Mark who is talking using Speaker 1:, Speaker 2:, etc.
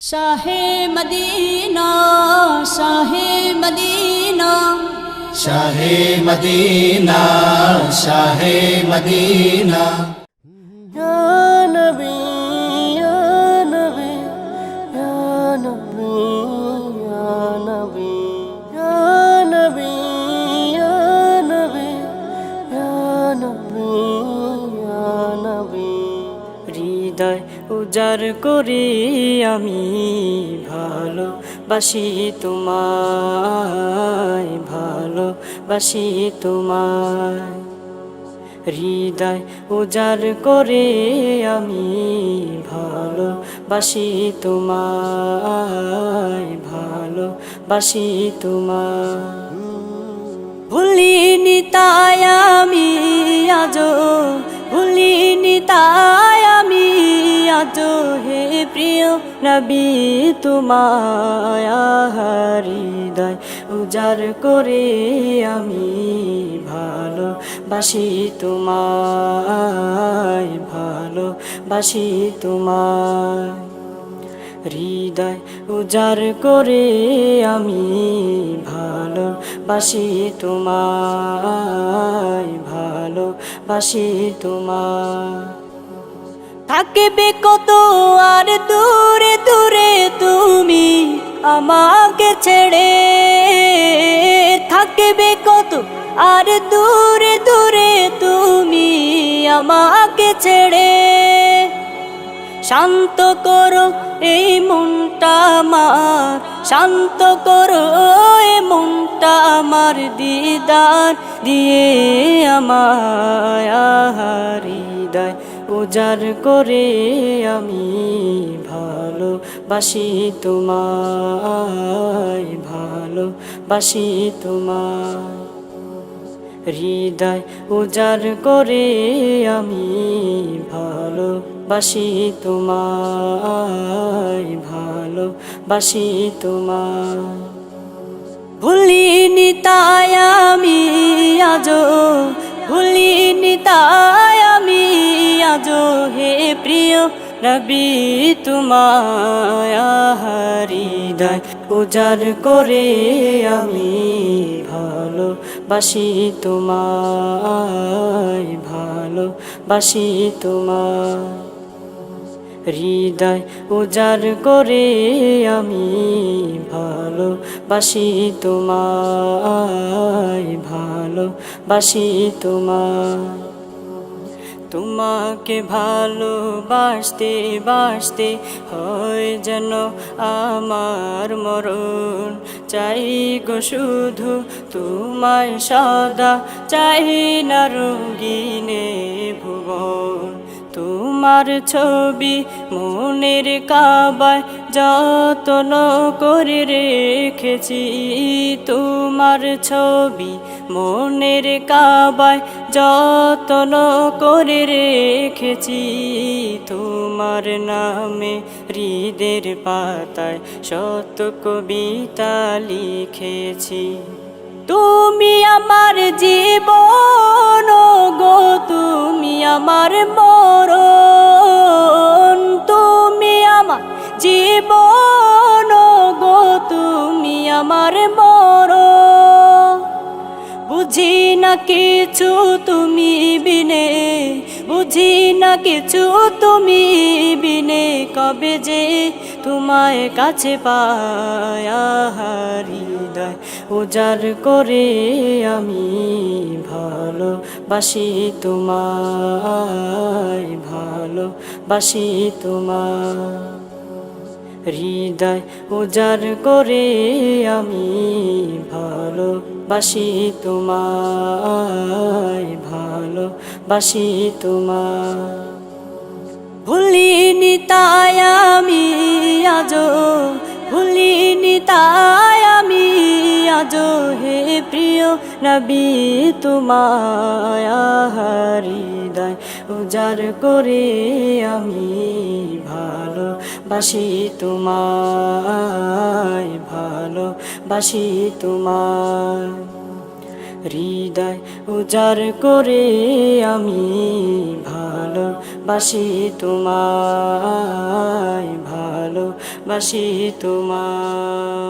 Speaker 1: Shah Medina Shah Medina
Speaker 2: Shah Medina Shah Medina.
Speaker 3: या नबी या नबी या नबी या नबी या नबी या नबी या नबी या नबी। হৃদয় উজাড় করে আমি ভালোবাসি তোমায়, ভালোবাসি তোমায়। হৃদয় উজাড় করে আমি ভালোবাসি তোমায়, ভালোবাসি তোমায়। ভুলিনি তাই আমি আজো, ভুলিনি তাই আমি আজো হে প্রিয় নবী তোমায়। হৃদয় উজাড় করে আমি ভালোবাসি তোমায়, ভালোবাসি তোমায়। হৃদয় উজাড় করে আমি ভালোবাসি তোমায়, ভালোবাসি তোমায়। থাকবে কত আর দূরে দূরে তুমি আমাকে ছেড়ে, থাকবে কত আর দূরে দূরে তুমি আমাকে ছেড়ে। শান্ত করো এই মনটা আমার, শান্ত করো এই মনটা আমার, দিদার দিয়ে আমায়। হৃদয় উজাড় করে আমি ভালোবাসি তোমায়, ভালোবাসি তোমায়। হৃদয় উজাড় করে আমি ভালোবাসি তোমায়, ভালোবাসি তোমায়। ভুলিনি তাই আমি আজো, ভুলিনি তাই আমি আজো হে প্রিয় নবী তোমায়। হৃদয় উজাড় করে আমি ভালোবাসি তোমায়, ভালোবাসি তোমায়। হৃদয় উজাড় করে আমি ভালোবাসি তোমায়, ভালোবাসি তোমায়। তোমাকে ভালোবাসতে বাসতে হয় যেন আমার মরণ। চাই গো শুধু তোমায় সদা, চাই না রঙিনে ভুবন। তোমার ছবি মনের কাবায় যত্ন করে রেখেছি, তোমার ছবি মনের কাবায় যত্ন করে রেখেছি। তোমার নামে হৃদের পাতায় শত কবিতা লিখেছি। তুমি আমার জীবন গো, তুমি আমার মরণ, তুমি আমার জীবন গো, তুমি আমার মরণ। বুঝি না কিছু তুমি বিনে, বুঝি না কিছু তুমি বিনে, কবে যে তোমায় কাছে পায়। হৃদয় উজাড় করে আমি ভালোবাসি তোমায়, ভালোবাসি তোমায়। হৃদয় উজাড় করে আমি ভালোবাসি তোমায়, ভালোবাসি তোমায়। ভুলিনি তাই আমি আজো, ভুলিনি তাই আমি আজো হে প্রিয় নবী তোমায়। হৃদয় উজাড় করে আমি ভালোবাসি তোমায়, ভালোবাসি তোমায়। হৃদয় উজাড় করে আমি ভালোবাসি তোমায়, ভালোবাসি তোমায়।